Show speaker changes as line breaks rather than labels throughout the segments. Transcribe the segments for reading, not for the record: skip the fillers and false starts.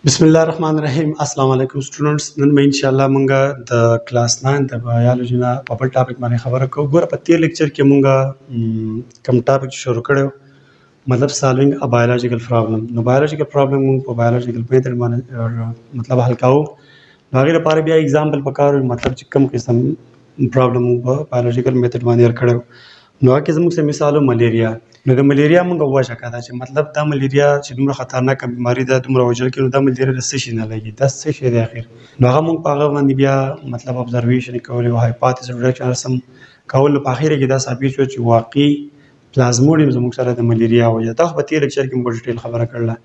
بسم الله الرحمن الرحیم. السلام علیکم سټوډنټس. نن به ان شاء الله مونږه د کلاس 9 د بایولوژي نه په بل ټاپک باندې خبره کوو. ګوره په تیر لیکچر کې مونږه کوم ټاپک شروع کړو، مطلب سالوینګ ا بایولوژیکل پرابلم. نو بایولوژیکل پرابلم مونږ په بایولوژیکل میتھډ باندې مطلب حل کوو. نو هغه لپاره بیا اگزامپل پکارو، مطلب چې کوم قسم پرابلم په بایولوژیکل میتھډ باندې حل کړو. نو هغه زموږ سره مثالو ملیریا. نو د ملیریا مونږ وجه کړه چې مطلب دا ملیریا چې دومره خطرناک بیماری ده، دومره وجل کې، نو دا ملیریا د څه شي نه لګي، دا څه شي دی اخر. نو هغه مونږ په هغه باندې بیا مطلب ابزرویشن کول او هایپوتیسس ریډکشن رسم کول. په اخر کې دا ثابت شو چې واقعي پلازموډیم زموږ سره د ملیریا وجه. دا په تیر لیکچر کې موږ ډیټیل خبره کړله.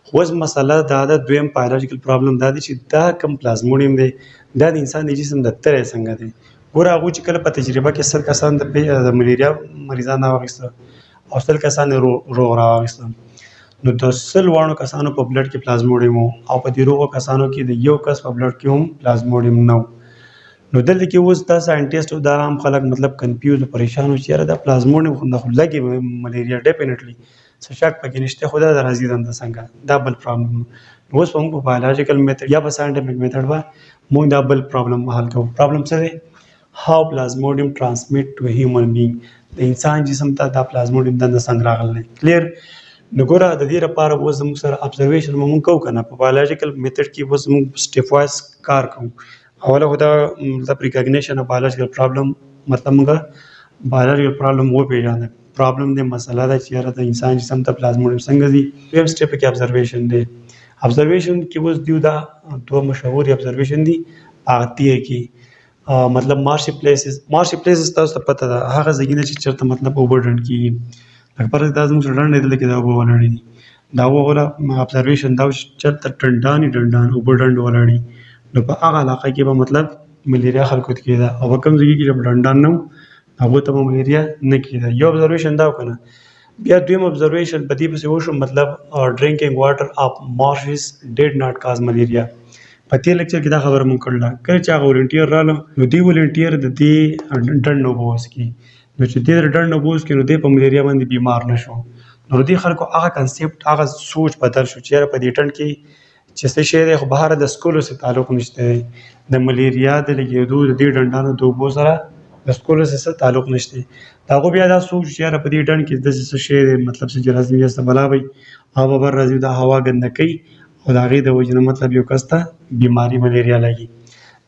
خو اوس مسله دا د دویم بایولوژیکل پرابلم دا دی چې دا کم پلازموډیم دی، دا د انسان د جسم د تره څنګه دی. ګوره هغه چې کله په تجربه کې 100 کسان د ملیریا مریضان راوغسته او 100 کسان روغ راوغسته، نو د 100 کسانو په بلډ کې پلازموډیم او په دې روغو کسانو کې د یو کس په بلډ کې هم پلازموډیم نه. نو دلته کې اوس دا ساينټیسټ او دا عام خلک مطلب کنفیوز او پریشان و چې یاره دا پلازموډیم خو لګي ملیریا ډیفینیټلی څه شک پکې نشته، خو دا راځي د څنګه دا بل پرابلم. نو اوس موږ په بایولوژیکل میتھډ یا په ساينټیفیک میتھډ باندې موږ دا بل پرابلم حل کوو. پرابلم څه دی؟ how plasmodium transmit to a human being. د انسان جسم ته دا پلازموډیم د څنګه راغلی کلیر. نو ګوره د دې لپاره اوس زموږ سره ابزرویشن موږ کوو کنه. په بایولوژیکل میتھډ کې اوس موږ سټیپ وایز کار کوو. اوله خو دا مطلب ریکګنیشن اف بایولوژیکل پرابلم، مطلب موږ بایولوژیکل پرابلم وپېژنو. پرابلم د مسله ده چې یاره د انسان جسم ته پلازموډیم څنګه دی. دویم سټیپ کې ابزرویشن دی. ابزرویشن کې اوس دیو دا دوه مشهور ابزرویشن دي هغه تیر کې مطلب مارشي پلیسز تاسو ته پته ده، هغه ځایونه چې چېرته مطلب اوبه ډنډ کېږي. لکه فرض دا زموږ سره ډنډ دی، دلته کې دا اوبه ولاړې دي. دا وغوره ابزرویشن دا چې چېرته ډنډان اوبه ډنډ ولاړې، نو په هغه علاقه کې به مطلب ملیریا خلکو ته کېده، او په کوم ځای کې چې ډنډان نه و هغو ته به ملیریا نه کېده. یو ابزرویشن دا وکنه. بیا دویم ابزرویشن په دې پسې وشو، مطلب ډرینکینګ واټر اف مارشز ډیډ ناٹ کاز ملیریا. په تیر لیکچر کې دا خبره مونږ کړله. کله چې هغه ولنټیر راغله نو دې ولنټیر د دې ډنډ اوبه وڅښي، نو چې دې د ډنډ اوبه وڅښي نو دې په ملیریا باندې بیمار نه شو. نو دې خلکو هغه کنسیپټ هغه سوچ بدل شو چې یاره په دې ډنډ کې چې څه شی دی، خو بهر د سکولو سره تعلق نشته دی. د ملیریا د لګېدو د دې ډنډانو د اوبو سره د سکولو سره تعلق نشته. د هغو بیا دا سوچ چې یاره په دې ډنډ کې داسې څه شی دی، مطلب څه جراثیم یا څه بلا وي، هغه به بر راځي، دا هوا ګنده کوي او د هغې د وجې نه مطلب یو کس ته بیماري ملیریا لګي.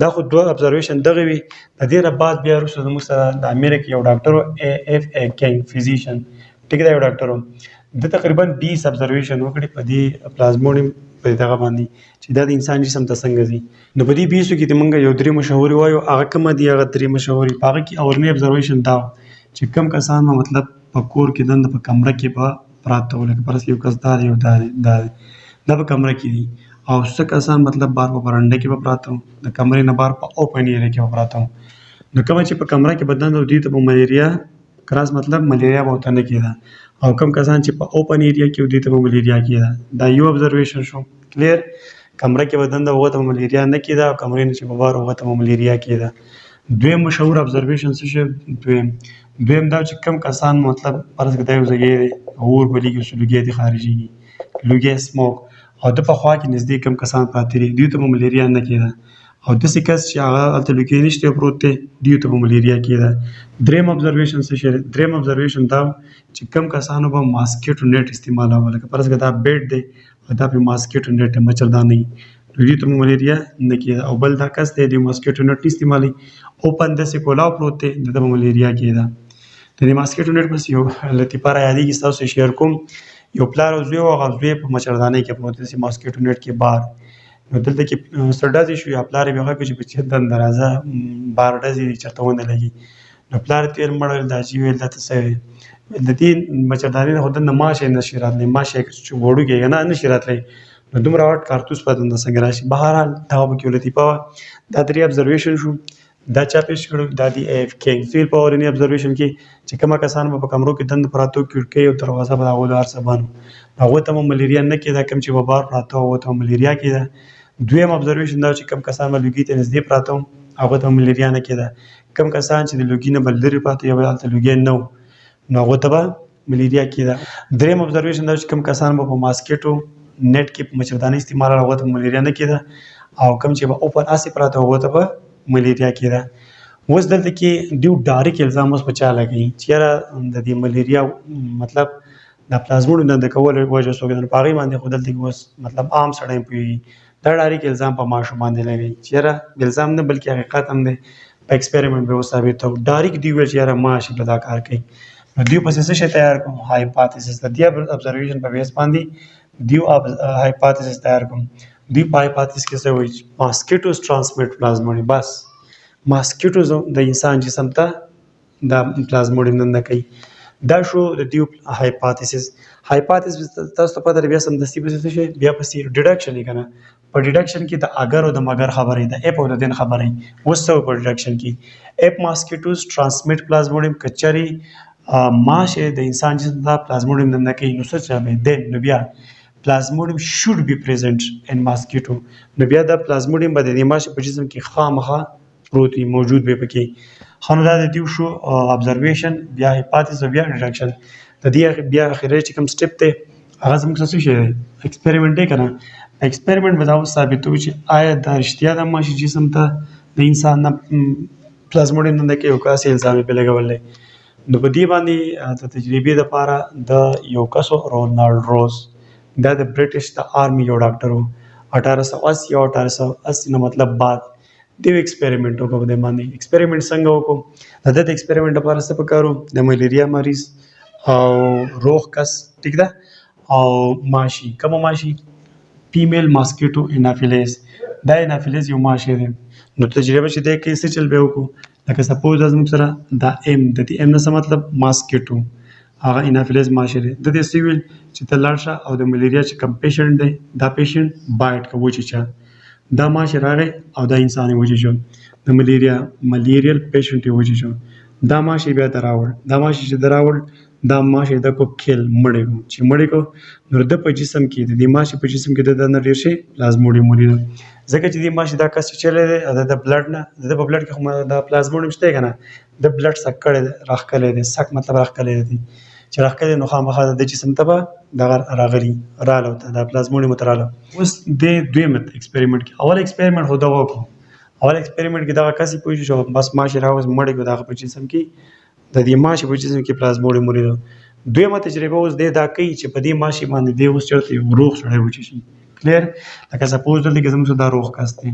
دا خو دوه ابزرویشن دغه وي. د دې نه بعد بیا وروسته زموږ سره د امریکا یو ډاکټر و، اف ا کینګ فزیشن، ټیک دی، یو ډاکټر و. د تقریبا 20 ابزرویشن وکړي په دې پلازموډیم په دغه باندې چې دا د انسان جسم ته څنګه ځي. نو په دې 20 کې موږ یو درې مشهوري وایو. هغه کومه دي؟ هغه درې مشهوري. په هغه کې اولنی ابزرویشن دا چې کوم کسان به مطلب په کور کې دنده په کمره کې به پراته و، لکه فرض یو کس دا دی او دا دی دا په کمره کې دي، او څه کسان مطلب بار په برنډه کې به پراته وو، د کمرې نه بار په اوپن ایریا کې به پراته وو. نو کومه چې په کمره کې بدن و دوی ته په ملیریا کراس مطلب ملیریا به ورته نه کېده، او کوم کسان چې په اوپن ایریا کې و دوی ته به ملیریا کېده. دا یو ابزرویشن شو کلیر. کمره کې بدن د هغه ته ملیریا نه کېده، او کمرې نه چې په بار هغه ته ملیریا کېده. دویم مشهور ابزرویشن څه شو؟ دویم دا چې کوم کسان مطلب فرض کړه دا یو ځای دی اور بلیږي، اوس لوګی دې خارجېږي، لوګی سموک، او د په خوا کې نږدې کم کسان پراته دي، دوی ته به ملیریا نه کېده. او داسې کس چې هغه هلته لوګی نشته پروت دی، دوی ته به ملیریا کېده. دریم ابزرویشن څه شی دی؟ دریم ابزرویشن دا چې کم کسانو به ماسکیټو نیټ استعمالاوه، لکه فرض کړه دا بیډ دی او دا پرې ماسکیټو نیټ دی، مچردانۍ، نو دوی ته به ملیریا نه کېده. او بل دا کس دی د ماسکیټو نیټ نه استعمالوي، اوپن داسې کولاو پروت دی، د ته به ملیریا کېده. د دې ماسکیټو نیټ پسې یو لطیفه رایادېږي، ستاسو شیر کوم. یو پلار او زوی و، هغه زوی په مچردانۍ کې پروت دی، ماسکیټو نیټ کې بار. نو دلته کې سر ډزې شوې، پلار یې هغه کړ چې بچي دنده راځه بار ډزې چېرته ونه لګي. نو پلار یې ویل مړ دا چې ویل دا ته څه ویل، د دې مچردانۍ نه خو دنده ماش یې نشي راتلی، ماش یې چې وړوکی که نه نشي راتلی، نو دومره غټ کارتوس په دنده څنګه راشي. بهرحال دا به کې یو لطیفه وه. دا درې ابزرویشن شو، دا چا پیش کړو؟ دا د اف کینګ فیل په اولني ابزرویشن کې چې کومه کسان به په کمرو کې دنده پراته وو، کړکۍ او دروازه به د هغو د هر څه بند وو، هغو ته به ملیریا نه کېده. کوم چې به بار پراته وو هغو ته به ملیریا کېده. دویم ابزرویشن دا چې کوم کسان به لوګي ته نږدې پراته وو هغو ته به ملیریا نه کېده. کوم کسان چې د لوګي نه به لرې پراته یا به هلته لوګی نه و، نو هغو ته به ملیریا کېده. دریم ابزرویشن دا چې کوم کسان به په ماسکیټو نیټ کې مچردانه استعمال هغه ته ملیریا نه کېده او کوم چې به اوپن اسې پراته هغه ته به ملیریا کېده. اوس دلته کې دیو ډایرک الزام اوس په چا لګوي چې یاره د دې ملیریا مطلب د پلازموډیم د کولو وجه څوک نه په هغې باندې خو دلته کې اوس مطلب عام سړی پوهېږي دا ډایرک الزام په ماشوم باندې لګوي چې یاره الزام نه بلکې حقیقت هم دی په ایکسپریمنټ به وثابتوو. ډایرک دوی ویل چې یاره ماشي به دا کار کوي نو دوی پسې څه شی تیار کړو هایپاتیسس د دې ابزرویشن په بیس باندې دوی هایپاتیسس تیار کړو. دوی په هایپاتیسس کې څه وایي ماسکیټوز ټرانسمیټ پلازموډیم بس ماسکیټوز د انسان جسم ته دا پلازموډیم نه کوي. دا شو د دیو هایپاتیسس. هایپاتیسس تاسو ته پته بیا سمدستي پسې څه شي بیا پسې ډیډکشن یې کنه په ډیډکشن کې د اگر او د مگر خبرې د اپ او د دین خبرې اوس څه په ډیډکشن کې اپ ماسکیټوز ټرانسمیټ پلازموډیم کچري ماشه د انسان جسم ته پلازموډیم نه کوي نو څه چا به دین نو بیا پلازموډیم شود بی پریزنٹ ان ماسکیټو نو بیا د پلازموډیم به د دې ماشه په جسم کې خامخا پروت وي موجود به پکې خنو دا د دیو شو ابزرویشن بیا هایپاتیسس بیا ډیډکشن د دې بیا اخیری چې کوم سټپ ته هغه زموږ څه شي ایکسپریمنټ دی کنه ایکسپریمنټ به دا ثابتوي چې آیا دا رښتیا د ماشي جسم ته د انسان نه پلازموډیم نه کوي او کاسې الزام په لګول نو په دې باندې د تجربې لپاره د یو کسو رونالډ روز دا د برټش د آرمي یو ډاکټر و 1880 او 1880 نه مطلب بعد دیو ایکسپریمنټ وکړو په دې باندې ایکسپریمنټ څنګه وکړو د دې ایکسپریمنټ لپاره څه پکارو د ملیریا مریض او روغ کس ټیک ده او ماشي کوم ماشي فیمیل ماسکیټو انافیلیز دا انافیلیز یو ماشي دی نو تجربه چې دی کې څه چل به وکړو لکه سپوز زموږ سره دا ایم د دې ایم نه څه مطلب ماسکیټو هغه انافیلیز ماشي دی د دې سیویل چې ته لاړ شه او د ملیریا چې کوم پیشنټ دی دا پیشنټ بایټ کوي چې دا ماشي راغی او دا انسان وجه شو د ملیریل پیشنټ وجه شو دا ماشي بیا دراوړ دا ماشي چې دراوړ دا ماشي د کو کېل مړی کو چې مړی کو نو د په جسم کې د دې ماشي په جسم کې د نه ډیر شي پلازموډیم مرید ځکه چې د ماشي دا کس چلے دی د بلډ نه د بلډ کې هم د پلازموډیم شته کنه د بلډ سک کړي راخکلې دي سک مطلب راخکلې دي چې راخکلې نو خامخا د جسم ته دغه راغلي رااله ته د پلازموډیم تراله اوس د دویم ایکسپریمنټ کې اول ایکسپریمنټ هو دا وکړو اول ایکسپریمنټ کې دا کسي پوه شو بس ماشي راوز مړی کو دغه په جسم کې د دې ماشي په جسم کې پلازموډیم مرید دویمه تجربه اوس د دا کوي چې په دې ماشي باندې دی اوس چرته یو روغ سړی وچی شي کلیر لکه سپوز دلته کې زموږ دا روغ کاسته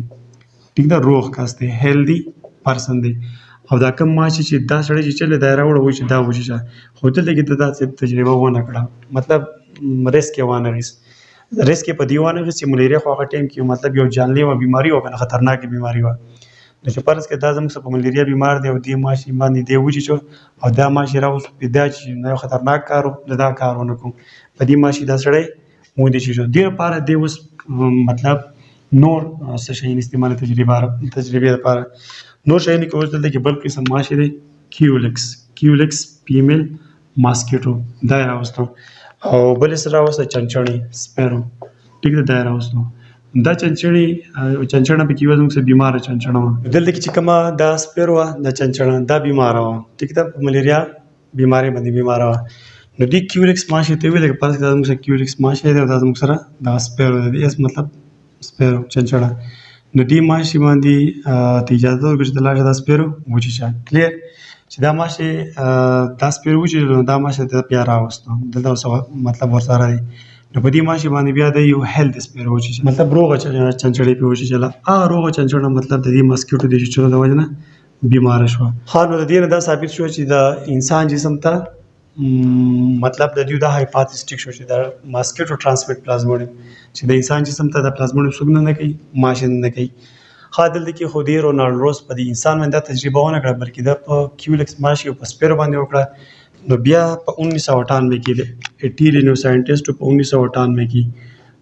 ټیک دا روغ کاسته هیلدی پرسن دی او دا کوم ماشي چې دا سړی چې چله دایره وړو چې دا وچی شه خو دلته کې دا تجربه ونه کړه مطلب ریسک وانه غیس ریسک په دیوانه غیس چې ملیریا خو هغه ټیم کې مطلب یو جانلیوا بیماری او کنه خطرناک بیماری و نو چې پرس کې دا زموږ په ملیریا بیمار دی او دې ماشي باندې دی وچی شو او دا ماشي راوس پیدا چې نو خطرناک کارو دا کارونه کوم په دې ماشي دا سړی مو دي شو ډیر لپاره دی اوس مطلب نور څه شي استعمال تجربه لپاره نور شي نه کوي دلته کې بل قسم ماشي دی کیولکس فیمیل ماسکیټو دا راوستو او بل سره راوسته چنچڼي سپیرو ټیک دا راوستو دا چنچڼه په کې وزم څه بیمار چنچڼه دلته کې چې کما دا سپیرو دا چنچڼه دا بیمار و ټیک دا ملیریا بیماری باندې بیمار و نو دی کیولکس ماشي ته ویل کې پاس دا موږ کیولکس ماشي دا موږ سره دا سپیرو دی اس مطلب سپیرو چنچڼه نو دی ماشي باندې ته اجازه ورکړه چې لاړ دا سپیرو وچی شه کلیر چې دا ماشي دا سپیرو وچی دا ماشي ته پیارا واستو دلته مطلب ورسره دی نو په دې ماشي باندې بیا د یو هیلث سپیرو وچی مطلب روغه چنچړې په وچی چلا روغه چنچړه مطلب د دې ماسکیټو د چلو د وجنه بیمار شو خو نو د دې نه دا ثابت شو چې د انسان جسم ته مطلب د دیو د هایپاتیسټیک شو چې د ماسکیټو ټرانسمیټ پلازموډیم چې د انسان جسم ته د پلازموډیم څنګه نه کوي ماشي نه کوي خادل کې خو دې رونالډ روز په دې انسان باندې تجربه ونه کړه بلکې د په کیولکس ماشي او په سپیرو باندې وکړه نو بیا په 1998 کې د ایټیری نو ساينټیسټ په 1998 کې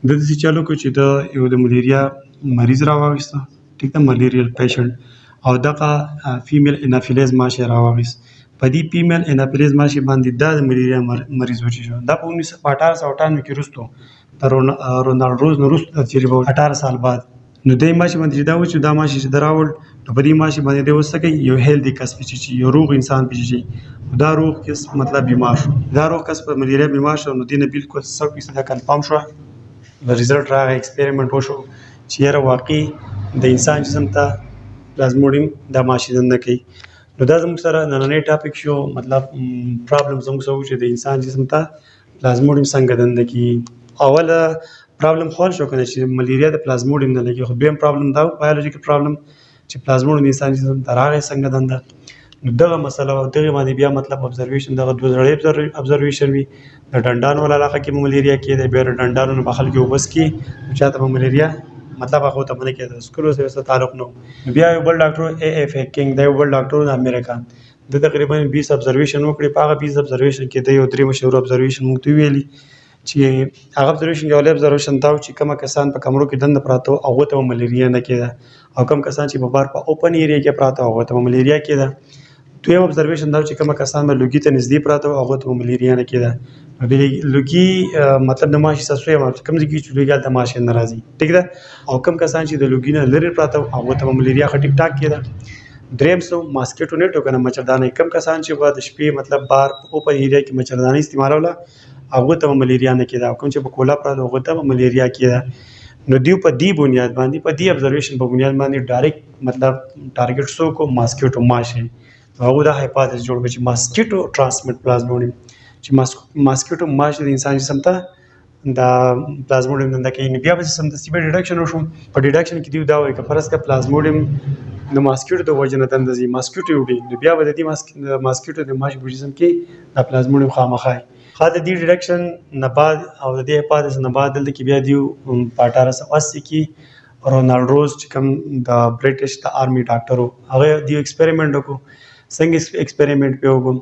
د دې چالو کو چې د یو د ملیریا مریض راوښته ټیک د ملیریل پیشنټ او دغه فیمیل انافیلیز ماشي راوښت په دې فیمیل انافیلیز ماشي باندې د ملیریا مریض وچی شو دا په 1898 کې رستو د رونالډ روز نو رستو تجربه 18 سال بعد نو دای ماشي باندې دا و چې دا ماشي چې دراول نو په دې ماشي باندې د وسکه یو هیلدی کس چې یو روغ انسان پېږي دا روغ کس مطلب بیمار شو دا روغ کس په ملیریا بیمار شو نو دینه بالکل 100% کنفرم شو ریزلټ راغی ایکسپریمنټ وشو چې یاره واقعي د انسان جسم ته پلازموډیم دا ماشي دنده کوي. نو دا زموږ سره نننی ټاپک شو، مطلب پرابلم زموږ سره و چې د انسان جسم ته پلازموډیم څنګه دنده کوي. اوله پرابلم خو حل شو کنه چې ملیریا د پلازموډیم نه لګي، خو دویم پرابلم دا بایولوژیکل پرابلم چې پلازموډیم د انسان جسم ته راغی څنګه دنده. نو دغه مسله او دغه باندې بیا مطلب ابزرویشن دغه دوه زړې ابزرویشن وي. د ډنډانو ولا علاقه کې ملیریا کې د بیا ډنډانو نه بخل کې وبس کې چاته ملیریا مطلب هغه ته باندې کې د سکولو سره تعلق نه. بیا یو بل ډاکټر اے اف کینګ دا یو بل ډاکټر د امریکا د تقریبا 20 ابزرویشن وکړي. په هغه 20 ابزرویشن کې د یو درې مشهور ابزرویشن موږ ته ویلي چې هغه ابزرویشن یو ابزرویشن دا چې کوم کسان په کمرو کې دنده پراته او هغه ته ملیریا نه کېده، او کوم کسان چې په بار په اوپن ایریا کې پراته هغه ته ملیریا کېده. دویم ابزرویشن دا چې کوم کسان به لوګي ته نږدې پراته او هغه ته ملیریا نه کېده. لوګي مطلب د ماشي ساسوي کوم ځای کې چې لوګي د ماشي ناراضي ټیک ده، او کوم کسان چې د لوګي نه لري پراته هغه ته ملیریا ټیک ټاک کېده. دریم سو ماسکیټو نیټ کنه مچردانه، کم کسان چې په د شپې مطلب بار اوپن ایریا کې مچردانه استعمالوله هغه ته ملیریا نه کېده، او کوم چې په کولا پراته هغه ته ملیریا کېده. نو دیو په دی بنیاد باندې په دی ابزرویشن په بنیاد باندې ډایرکټ مطلب ټارګټ سو کو ماسکیټو ماشي هغه دا هایپوتیز جوړ کړ چې ماسکیټو ټرانسمیټ پلازموډیم چې ماسکیټو ماشي د انسان جسم ته دا پلازموډیم دنده کوي. بیا به سم د سیبه ډیډکشن وشو. په ډیډکشن کې دیو دا وایي چې فرض کړه پلازموډیم د ماسکیټو د وجه نه دنده زی ماسکیټو وړي، نو بیا به د دې ماسکیټو د ماشي په جسم کې د پلازموډیم خامخای خاطر دی ډیډکشن نه بعد او د دې هایپوتیز نه بعد دلته کې بیا دیو په 1880 کې رونالډ روز چې کوم د برټش د آرمي ډاکټر وو هغه دیو ایکسپریمنټ وکړو. څنګه ایکسپریمنټ په وګم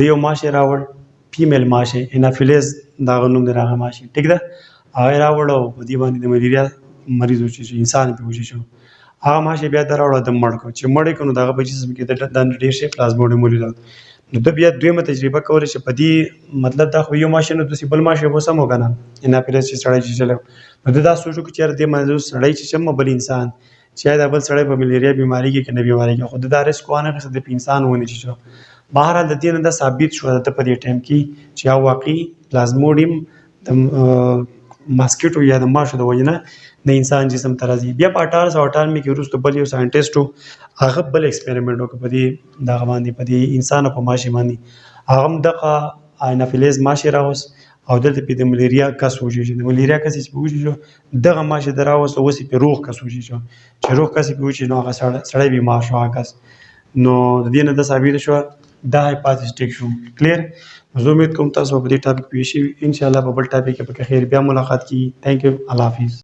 د یو ماشي راوړ فیمیل ماشي انافیلیز دا غنوم دی راغی ماشي ټیک ده هغه راوړو په دې باندې د ملیریا مریض و چې انسان په وجه شو هغه ماشي بیا دراوړو د مړ کو چې مړ کونو دغه په جسم کې د ډیر شي پلازموډیم مولیدل. نو د بیا دویمه تجربه کوله چې په دې مطلب دا خو یو ماشي نه د بل ماشي وسم وکنه انافیلیز چې سړی چې چلو نو دا سوچو چې د موضوع سړی چې چم بل انسان چې دا بل سړی په ملیریا بیماری کې کنه بیماری کې خود دا ریسک وانه چې د انسان ونه شي. بهر د دې نه دا ثابت شو د په دې ټیم کې چې واقعي پلازموډیم د ماسکیټو یا د ماشو د وجنه د انسان جسم ته راځي. بیا په 1898 کې وروسته بل یو ساينټیسټ هغه بل ایکسپریمنټ وکړ په دې دغه باندې په دې انسان په ماشي باندې هغه دغه انافیلیز ماشي راوس او دلته په د ملیریا کس وجه د ملیریا کس چې وجه دغه ماشي دراوس او وسی په روغ کس وجه چې روغ کس په وجه نو هغه سړی بیمار شو هغه کس. نو د دې نه د ثابت شو دا هایپوتیز ټیک شو کلیر. زه امید کوم تاسو په دې ټاپک پوه شئ. ان شاء الله په بل ټاپک کې په خیر بیا ملاقات کی. تھینک یو. الله حافظ.